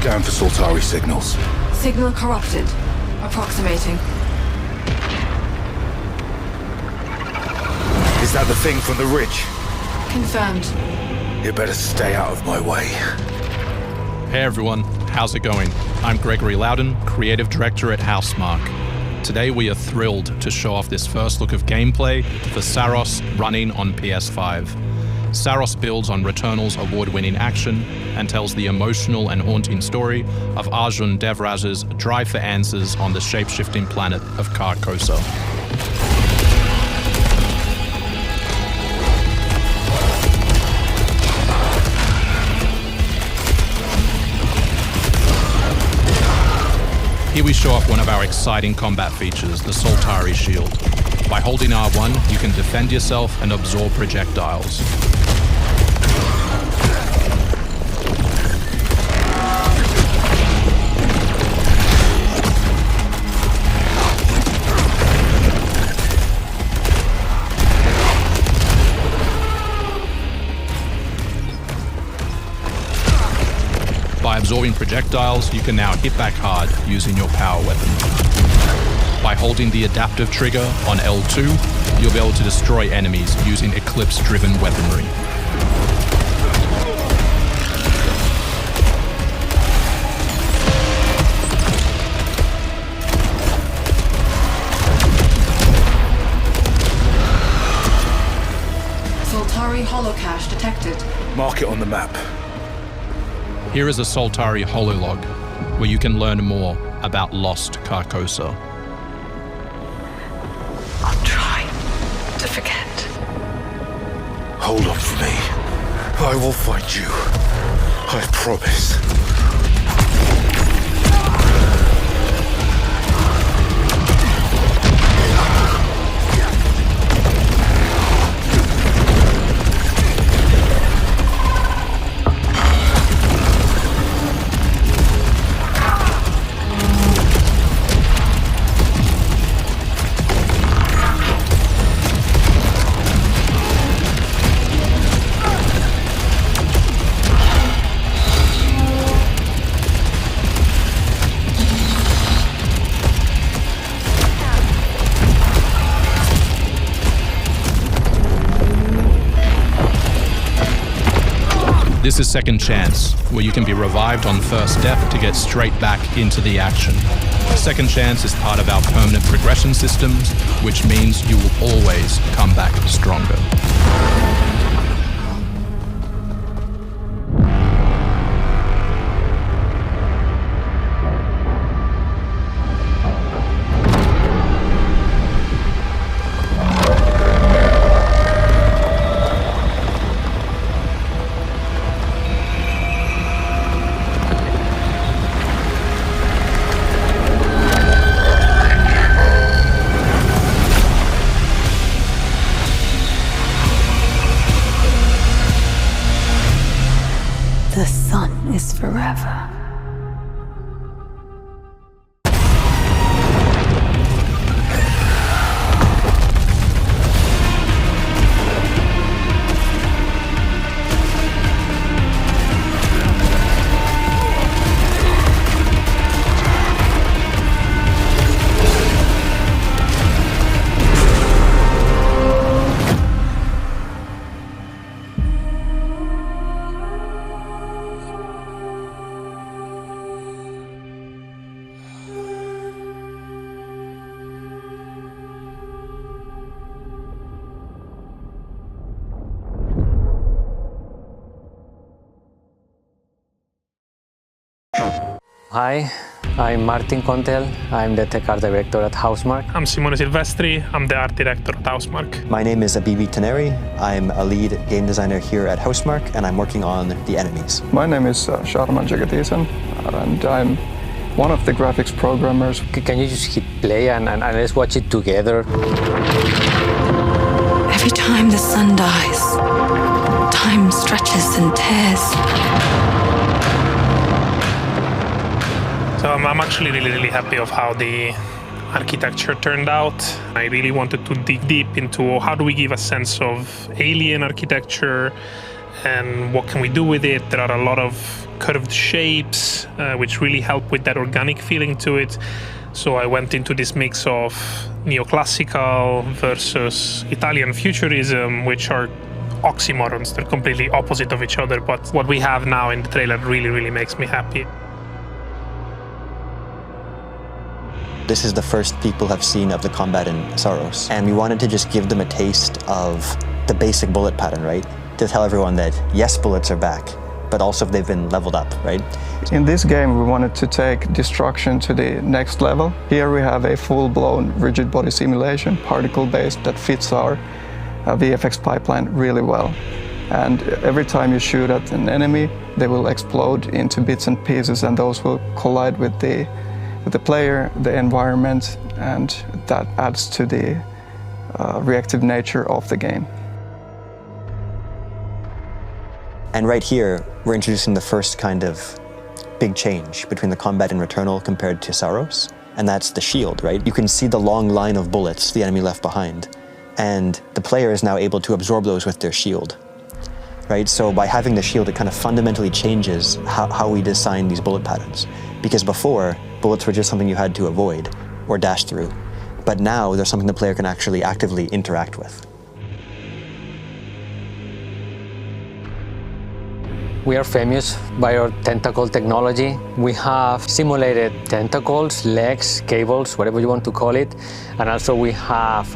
Scan for Soltari signals. Signal corrupted. Approximating. Is that the thing from the ridge? Confirmed. You better stay out of my way. Hey everyone, how's it going? I'm Gregory Loudon, Creative Director at Housemarque. Today we are thrilled to show off this first look of gameplay for Saros running on PS5. Saros builds on Returnal's award-winning action and tells the emotional and haunting story of Arjun Devraj's drive for answers on the shape-shifting planet of Carcosa. Here we show off one of our exciting combat features, the Soltari shield. By holding R1, you can defend yourself and absorb projectiles. By absorbing projectiles, you can now hit back hard using your power weapon. By holding the adaptive trigger on L2, you'll be able to destroy enemies using eclipse-driven weaponry. Soltari holocache detected. Mark it on the map. Here is a Soltari hololog, where you can learn more about lost Carcosa. I'll try to forget. Hold on for me. I will find you. I promise. This is Second Chance, where you can be revived on first death to get straight back into the action. Second Chance is part of our permanent progression systems, which means you will always come back stronger. The sun is forever. Hi, I'm Martin Contel. I'm the tech art director at Housemarque. I'm Simone Silvestri. I'm the art director at Housemarque. My name is Abibi Taneri. I'm a lead game designer here at Housemarque, and I'm working on the enemies. My name is Sharman Jagadison, and I'm one of the graphics programmers. Can you just hit play and let's watch it together? Every time the sun dies, time stretches and tears. So I'm actually really happy of how the architecture turned out. I really wanted to dig deep into how do we give a sense of alien architecture and what can we do with it. There are a lot of curved shapes, which really help with that organic feeling to it. So I went into this mix of neoclassical versus Italian futurism, which are oxymorons. They're completely opposite of each other, but what we have now in the trailer really, really makes me happy. This is the first people have seen of the combat in Saros, and we wanted to just give them a taste of the basic bullet pattern, right? To tell everyone that, yes, bullets are back, but also if they've been leveled up, right? In this game, we wanted to take destruction to the next level. Here we have a full-blown rigid body simulation, particle-based, that fits our VFX pipeline really well. And every time you shoot at an enemy, they will explode into bits and pieces, and those will collide with the player, the environment, and that adds to the reactive nature of the game. And right here, we're introducing the first kind of big change between the combat in Returnal compared to Saros, and that's the shield, right? You can see the long line of bullets the enemy left behind, and the player is now able to absorb those with their shield, right? So by having the shield, it kind of fundamentally changes how we design these bullet patterns. Because before, bullets were just something you had to avoid or dash through. But now, they're something the player can actually actively interact with. We are famous by our tentacle technology. We have simulated tentacles, legs, cables, whatever you want to call it. And also we have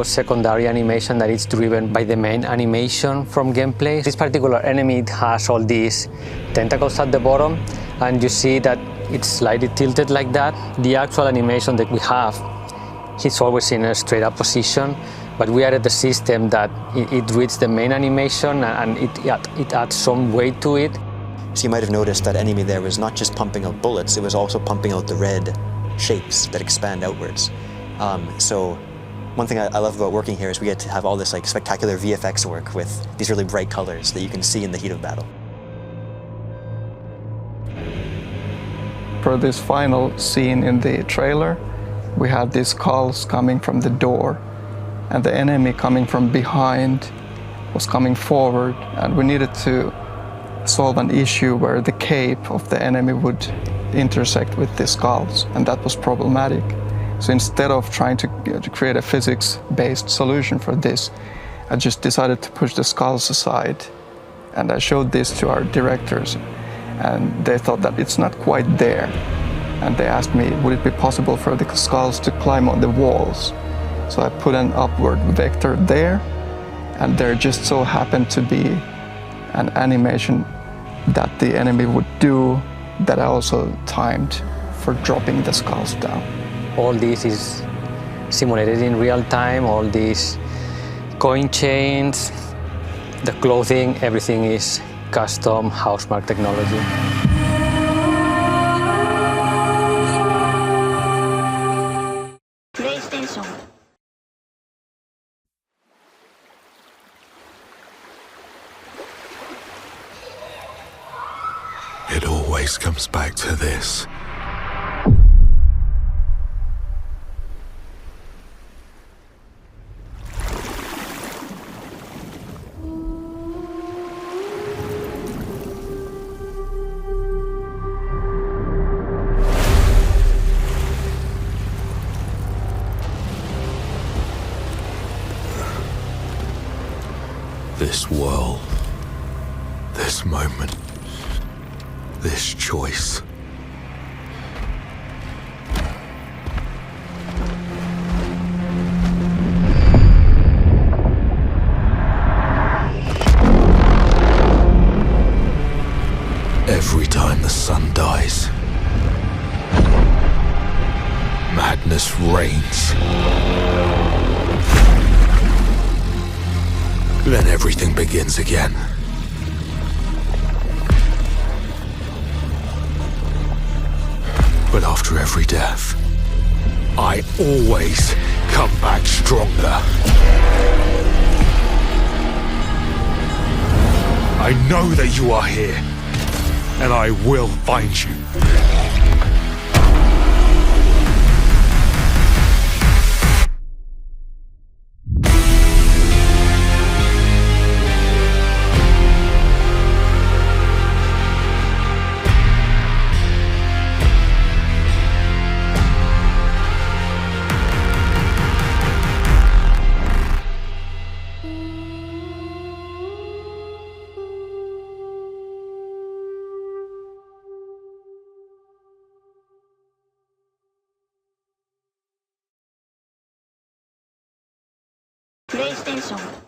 secondary animation that is driven by the main animation from gameplay. This particular enemy has all these tentacles at the bottom, and you see that it's slightly tilted like that. The actual animation that we have, he's always in a straight up position, but we added the system that it reads the main animation and it adds some weight to it. So you might have noticed that enemy there was not just pumping out bullets, it was also pumping out the red shapes that expand outwards. So one thing I love about working here is we get to have all this like spectacular VFX work with these really bright colors that you can see in the heat of battle. For this final scene in the trailer, we had these skulls coming from the door, and the enemy coming from behind was coming forward, and we needed to solve an issue where the cape of the enemy would intersect with the skulls, and that was problematic. So instead of trying to create a physics-based solution for this, I just decided to push the skulls aside, and I showed this to our directors, and they thought that it's not quite there. And they asked me, would it be possible for the skulls to climb on the walls? So I put an upward vector there, and there just so happened to be an animation that the enemy would do that I also timed for dropping the skulls down. All this is simulated in real time, all these coin chains, the clothing, everything is custom Housemarque technology. PlayStation. It always comes back to this. This world, this moment, this choice. Every time the sun dies, madness reigns. Then everything begins again. But after every death, I always come back stronger. I know that you are here, and I will find you. プレイステーション